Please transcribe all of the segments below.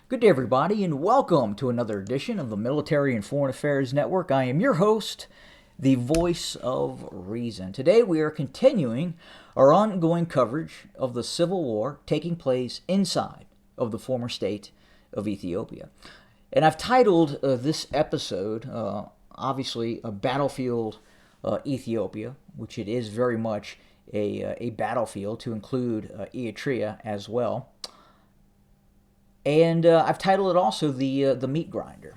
Good day, everybody, and welcome to another edition of the Military and Foreign Affairs Network. I am your host, the voice of reason. Today, we are continuing our ongoing coverage of the civil war taking place inside of the former state of Ethiopia. And I've titled this episode, obviously, a Battlefield Ethiopia, which it is very much a battlefield, to include Eritrea as well. And I've titled it also the meat grinder.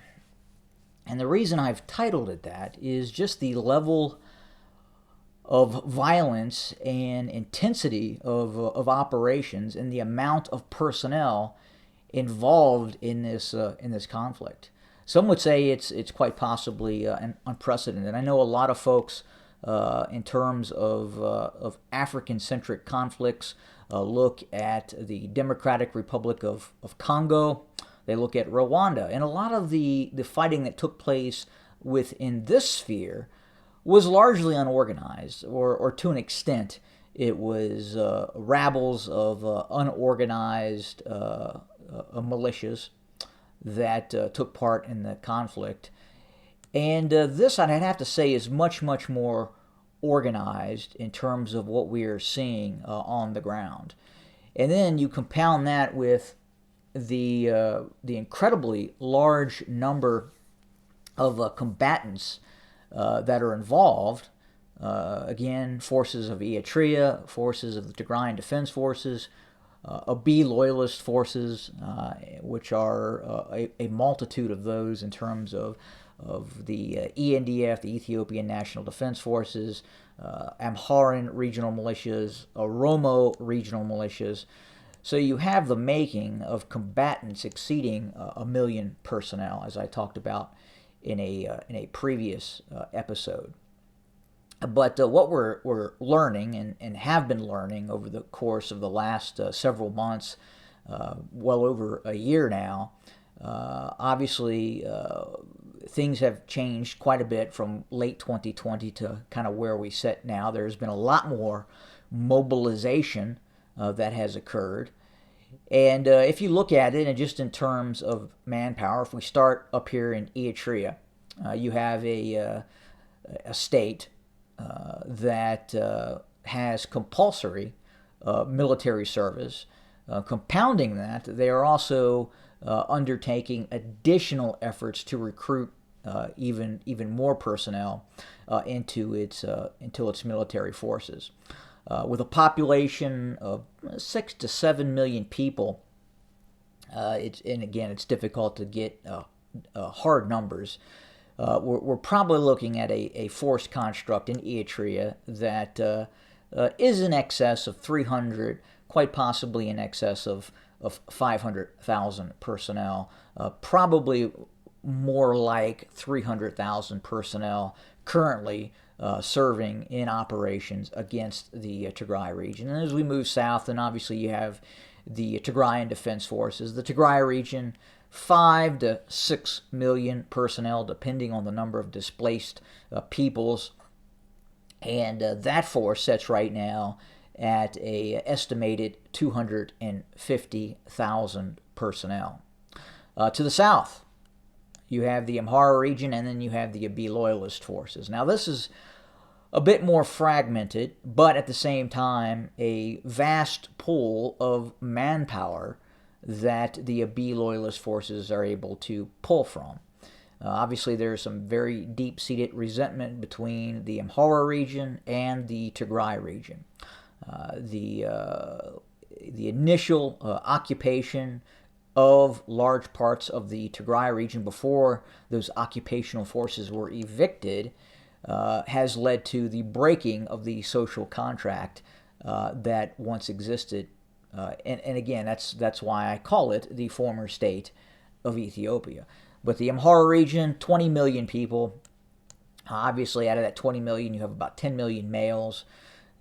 And the reason I've titled it that is just the level of violence and intensity of operations and the amount of personnel involved in this conflict. Some would say it's quite possibly unprecedented. I know a lot of folks in terms of African-centric conflicts look at the Democratic Republic of Congo. They look at Rwanda. And a lot of the fighting that took place within this sphere was largely unorganized, or to an extent, it was rabbles of unorganized militias that took part in the conflict. And this, I'd have to say, is much, much more organized in terms of what we are seeing on the ground. And then you compound that with the incredibly large number of combatants that are involved. Again, forces of Eritrea, forces of the Tigrayan Defense Forces, AB loyalist forces, which are a multitude of those in terms of the ENDF, the Ethiopian National Defense Forces, Amharan regional militias, Oromo regional militias. So you have the making of combatants exceeding a million personnel, as I talked about in a previous episode. But what we're learning and have been learning over the course of the last several months, well over a year now, obviously things have changed quite a bit from late 2020 to kind of where we sit now. There's been a lot more mobilization that has occurred. And if you look at it, and just in terms of manpower, if we start up here in Eritrea, you have a state that has compulsory military service. Compounding that, they are also undertaking additional efforts to recruit even more personnel into its military forces. With a population of 6 to 7 million people, it's difficult to get hard numbers. We're probably looking at a force construct in Eritrea that is in excess of 300, quite possibly in excess of 500,000 personnel, probably more like 300,000 personnel currently serving in operations against the Tigray region. And as we move south, then obviously you have the Tigrayan Defense Forces. The Tigray region, 5 to 6 million personnel, depending on the number of displaced peoples. And that force sits right now at a estimated 250,000 personnel. To the south, you have the Amhara region, and then you have the AB loyalist forces. Now, this is a bit more fragmented, but at the same time, a vast pool of manpower that the AB loyalist forces are able to pull from. Obviously, there's some very deep-seated resentment between the Amhara region and the Tigray region. The initial occupation of large parts of the Tigray region before those occupational forces were evicted has led to the breaking of the social contract that once existed. And again, that's why I call it the former state of Ethiopia. But the Amhara region, 20 million people. Obviously, out of that 20 million, you have about 10 million males.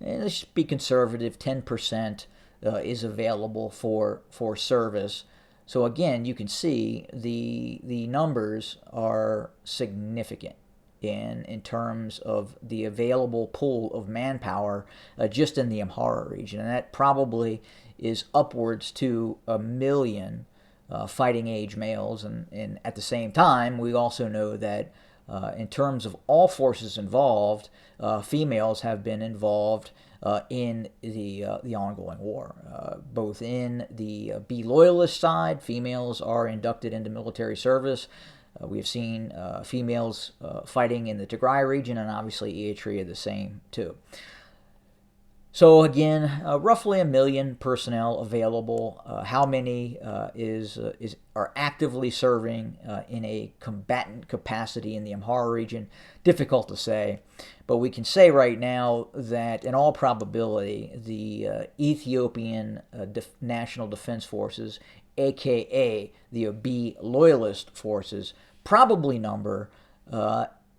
And let's be conservative, 10% is available for service. So again, you can see the numbers are significant in terms of the available pool of manpower just in the Amhara region. And that probably is upwards to 1 million fighting age males. And at the same time, we also know that in terms of all forces involved, females have been involved in the ongoing war. Both in the B loyalist side, females are inducted into military service. We have seen females fighting in the Tigray region, and obviously Eritrea the same too. So again, roughly 1 million personnel available. How many are actively serving in a combatant capacity in the Amhara region? Difficult to say, but we can say right now that in all probability, the Ethiopian National Defense Forces, aka the Abiy loyalist forces, probably number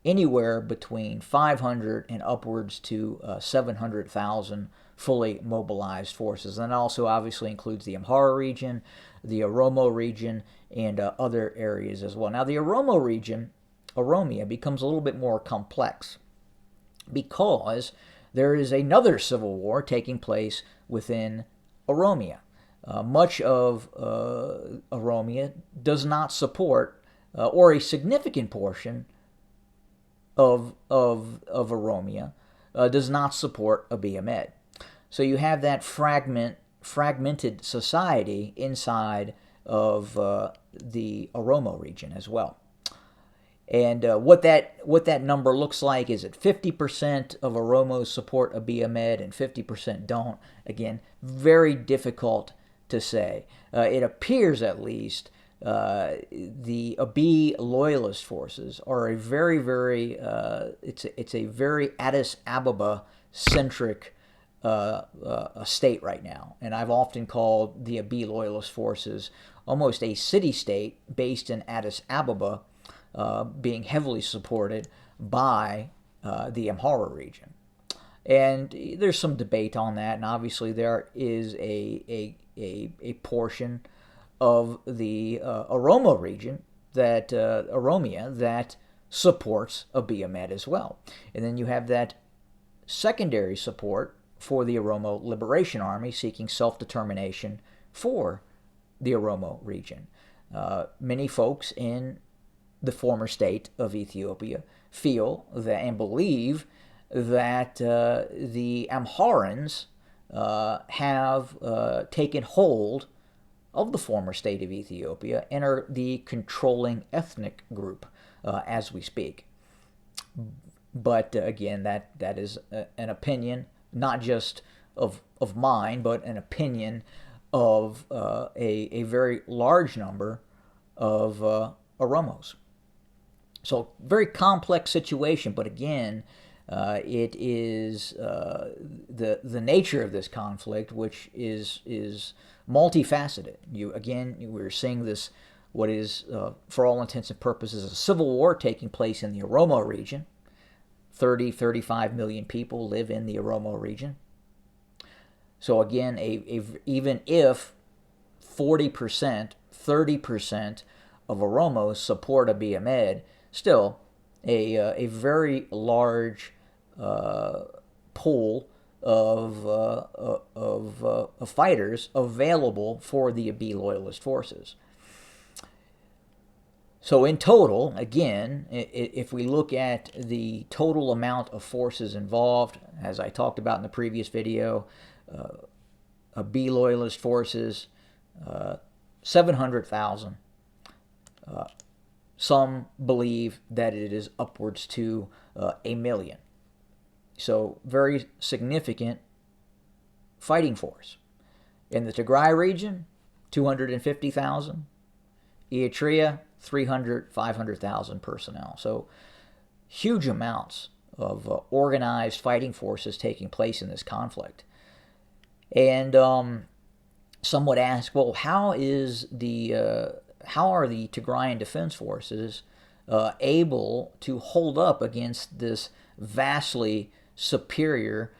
anywhere between 500 and upwards to 700,000 fully mobilized forces. And that also obviously includes the Amhara region, the Oromo region, and other areas as well. Now, the Oromo region, Oromia, becomes a little bit more complex because there is another civil war taking place within Oromia. Much of Oromia does not support, or a significant portion of Oromia does not support Abiy Ahmed. So you have that fragmented society inside of the Oromo region as well. And what that number looks like is that 50% of Oromos support Abiy Ahmed and 50% don't. Again, very difficult to say. It appears, at least, the Abiy loyalist forces are a very, very it's a very Addis Ababa centric state right now, and I've often called the Abiy loyalist forces almost a city-state based in Addis Ababa, being heavily supported by the Amhara region. And there's some debate on that, and obviously there is a portion of the Oromo region, that Oromia, that supports Abiy Ahmed as well. And then you have that secondary support for the Oromo Liberation Army seeking self-determination for the Oromo region. Many folks in the former state of Ethiopia feel that and believe that the Amharans have taken hold of the former state of Ethiopia and are the controlling ethnic group as we speak. But again, that is an opinion, not just of mine, but an opinion of a very large number of Oromos. So very complex situation, but again, it is the nature of this conflict, which is multifaceted. We're seeing this, what is, for all intents and purposes, a civil war taking place in the Oromo region. 35 million people live in the Oromo region. So again, even if 40%, 30% of Oromos support Abiy Ahmed, still a very large pool of fighters available for the Abiy loyalist forces. So in total, again, if we look at the total amount of forces involved, as I talked about in the previous video, Abiy loyalist forces, 700,000. Some believe that it is upwards to 1 million. So very significant fighting force. In the Tigray region, 250,000. Eritrea, 500,000 personnel. So huge amounts of organized fighting forces taking place in this conflict. And some would ask, well, how are the Tigrayan Defense Forces able to hold up against this vastly superior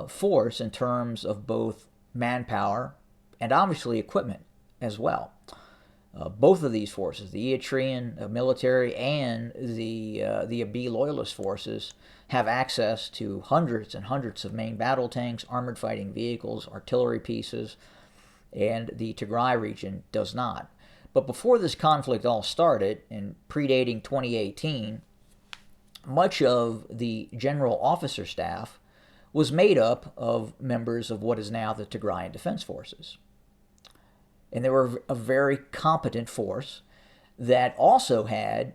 force in terms of both manpower and obviously equipment as well? Both of these forces, the Eritrean military and the Abiy loyalist forces, have access to hundreds and hundreds of main battle tanks, armored fighting vehicles, artillery pieces, and the Tigray region does not. But before this conflict all started, and predating 2018, much of the general officer staff was made up of members of what is now the Tigrayan Defense Forces. And they were a very competent force that also had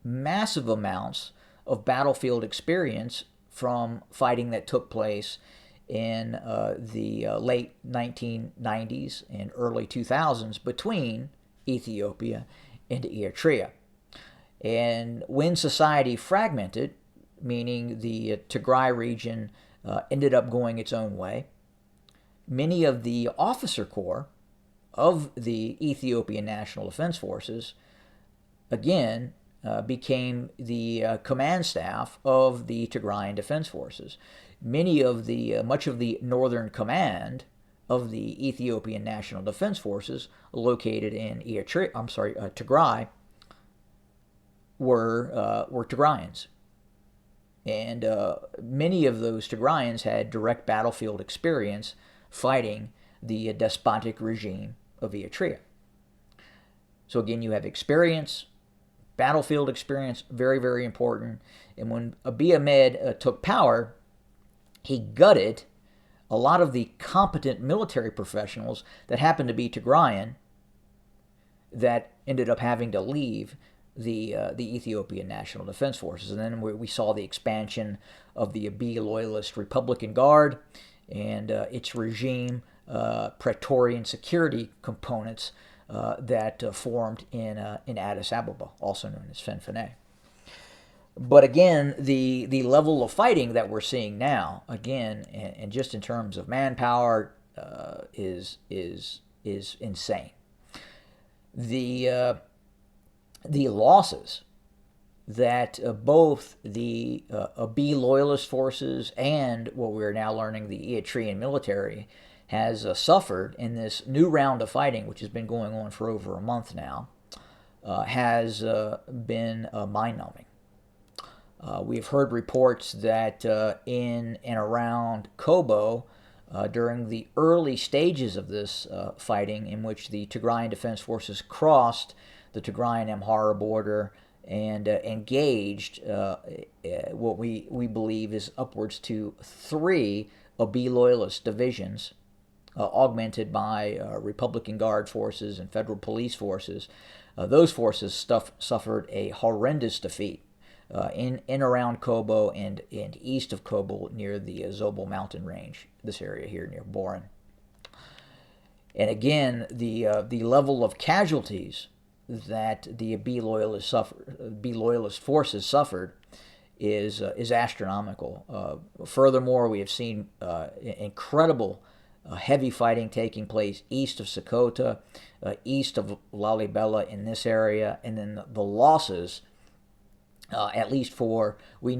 massive amounts of battlefield experience from fighting that took place in the late 1990s and early 2000s between Ethiopia and Eritrea. And when society fragmented, meaning the Tigray region ended up going its own way, many of the officer corps of the Ethiopian National Defense Forces, again, became the command staff of the Tigrayan Defense Forces. Much of the northern command of the Ethiopian National Defense Forces, located in Tigray, were Tigrayans. And many of those Tigrayans had direct battlefield experience fighting the despotic regime of Eritrea. So again, you have experience, battlefield experience, very, very important. And when Abiy Ahmed took power, he gutted a lot of the competent military professionals that happened to be Tigrayan that ended up having to leave the Ethiopian National Defense Forces. And then we saw the expansion of the Abiy loyalist Republican Guard and its regime Praetorian security components that formed in Addis Ababa, also known as Fenfene. But again, the level of fighting that we're seeing now, again, and just in terms of manpower, is insane. The losses that both the Abiy loyalist forces and what we're now learning the Eritrean military has suffered in this new round of fighting, which has been going on for over a month now, has been mind-numbing. We've heard reports that in and around Kobo, during the early stages of this fighting, in which the Tigrayan Defense Forces crossed the Tigrayan-Amhara border and engaged what we believe is upwards to 3 Abiy loyalist divisions, augmented by Republican Guard forces and federal police forces. Those forces suffered a horrendous defeat in around Kobo and east of Kobo near the Zobel mountain range, this area here near Boran. And again, the level of casualties that the Abiy loyalist forces suffered is astronomical. Furthermore, we have seen incredible heavy fighting taking place east of Sokoto, east of Lalibela in this area, and then the losses, at least for the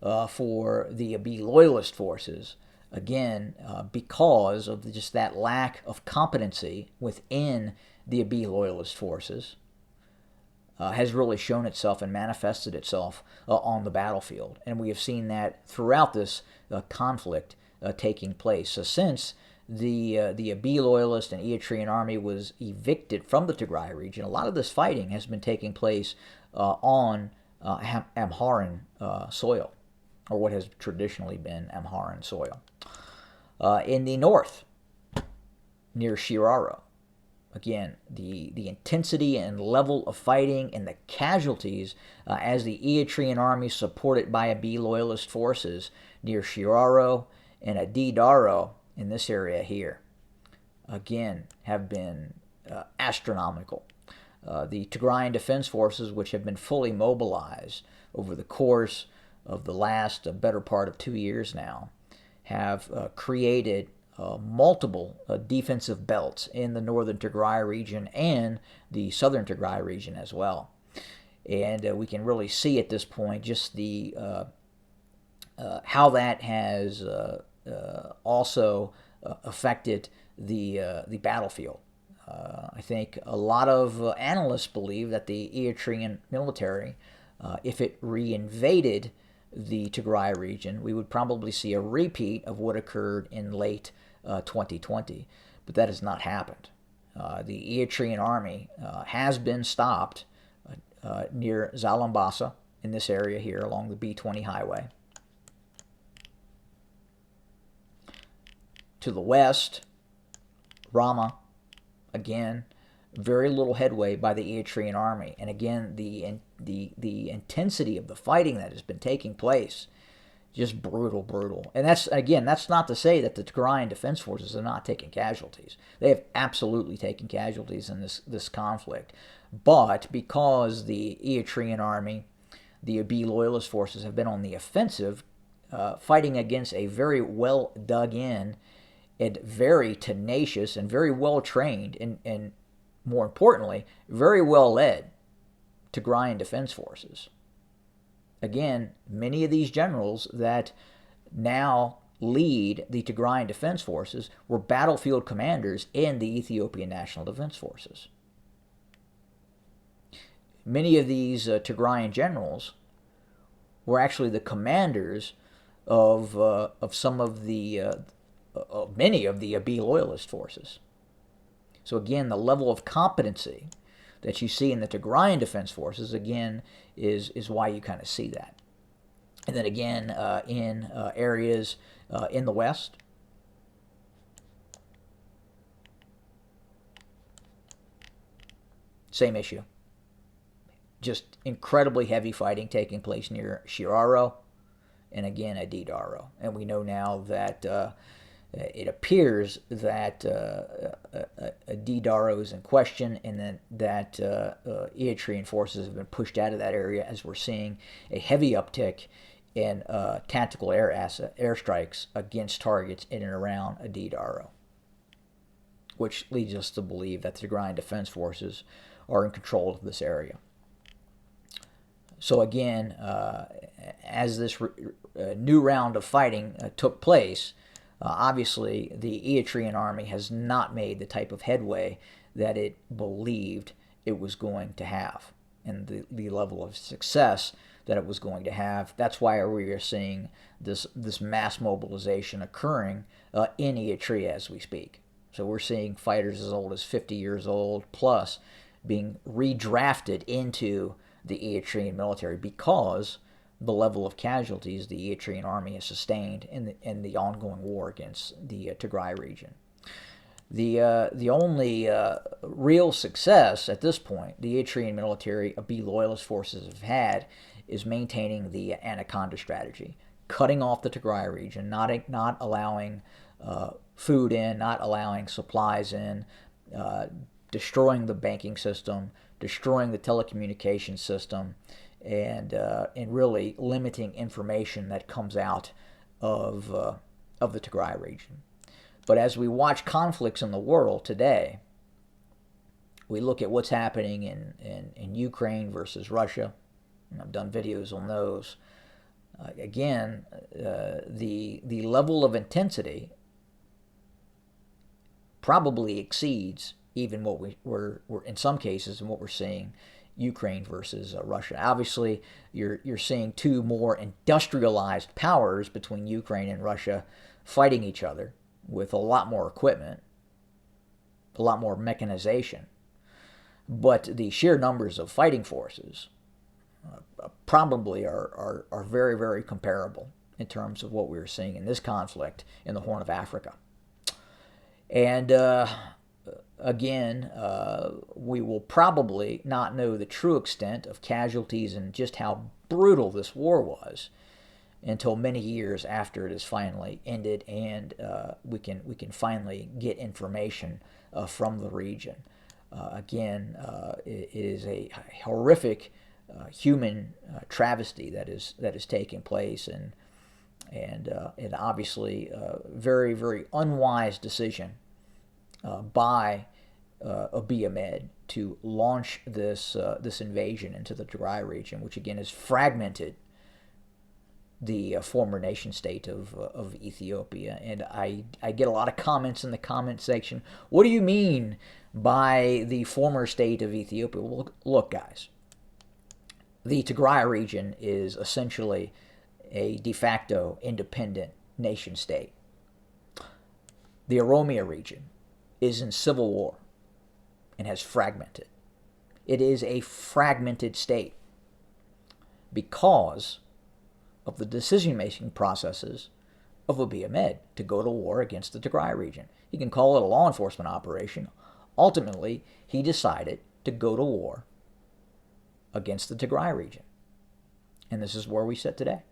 Abiy loyalist forces, again, because of just that lack of competency within the Abiy loyalist forces, has really shown itself and manifested itself on the battlefield. And we have seen that throughout this conflict taking place. So since the Abiy loyalist and Eritrean army was evicted from the Tigray region, a lot of this fighting has been taking place on Amharan soil, or what has traditionally been Amharan soil. In the north, near Shiraro, again, the intensity and level of fighting and the casualties as the Eritrean army, supported by Abiy loyalist forces near Shiraro and Adidaro in this area here, again, have been astronomical. The Tigrayan Defense Forces, which have been fully mobilized over the course of the last better part of 2 years now, have created multiple defensive belts in the northern Tigray region and the southern Tigray region as well. And we can really see at this point just the how that has also affected the battlefield. I think a lot of analysts believe that the Eritrean military, if it reinvaded the Tigray region, we would probably see a repeat of what occurred in late 2020. But that has not happened. the Eritrean army has been stopped near Zalambasa in this area here along the B-20 highway. To the west, Rama, again, very little headway by the Eritrean army. And again, the intensity of the fighting that has been taking place, just brutal, brutal. And that's not to say that the Tigrayan Defense Forces are not taking casualties. They have absolutely taken casualties in this conflict. But because the Eritrean army, the Abiy loyalist forces, have been on the offensive, fighting against a very well dug in and very tenacious and very well trained and more importantly, very well led Tigrayan Defense Forces. Again, many of these generals that now lead the Tigrayan Defense Forces were battlefield commanders in the Ethiopian National Defense Forces. Many of these Tigrayan generals were actually the commanders of some of the many of the Abiy loyalist forces. So again, the level of competency that you see in the Tigrayan Defense Forces, again, is why you kind of see that. And then again, in areas in the West, same issue. Just incredibly heavy fighting taking place near Shiraro and again Adidaro. And we know now that it appears that Adidaro is in question, and that Eritrean forces have been pushed out of that area, as we're seeing a heavy uptick in tactical airstrikes against targets in and around Adidaro, which leads us to believe that the Tigrayan Defense Forces are in control of this area. So again, as this new round of fighting took place, obviously, the Eritrean army has not made the type of headway that it believed it was going to have, and the level of success that it was going to have. That's why we are seeing this mass mobilization occurring in Eritrea as we speak. So we're seeing fighters as old as 50 years old plus being redrafted into the Eritrean military because the level of casualties the Eritrean army has sustained in the ongoing war against the Tigray region. The only real success at this point the Eritrean military, Abiy loyalist forces have had, is maintaining the Anaconda strategy, cutting off the Tigray region, not allowing food in, not allowing supplies in, destroying the banking system, destroying the telecommunications system, and really limiting information that comes out of the Tigray region. But as we watch conflicts in the world today, we look at what's happening in Ukraine versus Russia. And I've done videos on those. Again, the level of intensity probably exceeds even what we're in some cases and what we're seeing Ukraine versus Russia. Obviously, you're seeing two more industrialized powers between Ukraine and Russia fighting each other with a lot more equipment, a lot more mechanization. But the sheer numbers of fighting forces probably are very, very comparable in terms of what we're seeing in this conflict in the Horn of Africa. And again, we will probably not know the true extent of casualties and just how brutal this war was until many years after it is finally ended, and we can finally get information from the region. Again, it is a horrific human travesty that is taking place, and obviously a very, very unwise decision by Abiy Ahmed to launch this invasion into the Tigray region, which again has fragmented the former nation state of Ethiopia. And I get a lot of comments in the comment section. What do you mean by the former state of Ethiopia? Well, look, guys, the Tigray region is essentially a de facto independent nation state. The Oromia region is in civil war and has fragmented. It is a fragmented state because of the decision-making processes of Abiy Ahmed to go to war against the Tigray region. You can call it a law enforcement operation. Ultimately, he decided to go to war against the Tigray region. And this is where we sit today.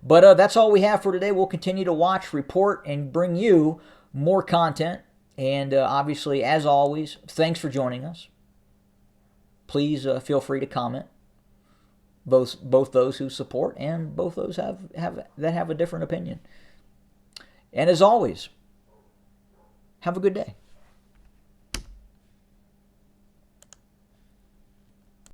But that's all we have for today. We'll continue to watch, report, and bring you more content. And obviously, as always, thanks for joining us. Please feel free to comment. Both those who support and both those that have a different opinion. And as always, have a good day.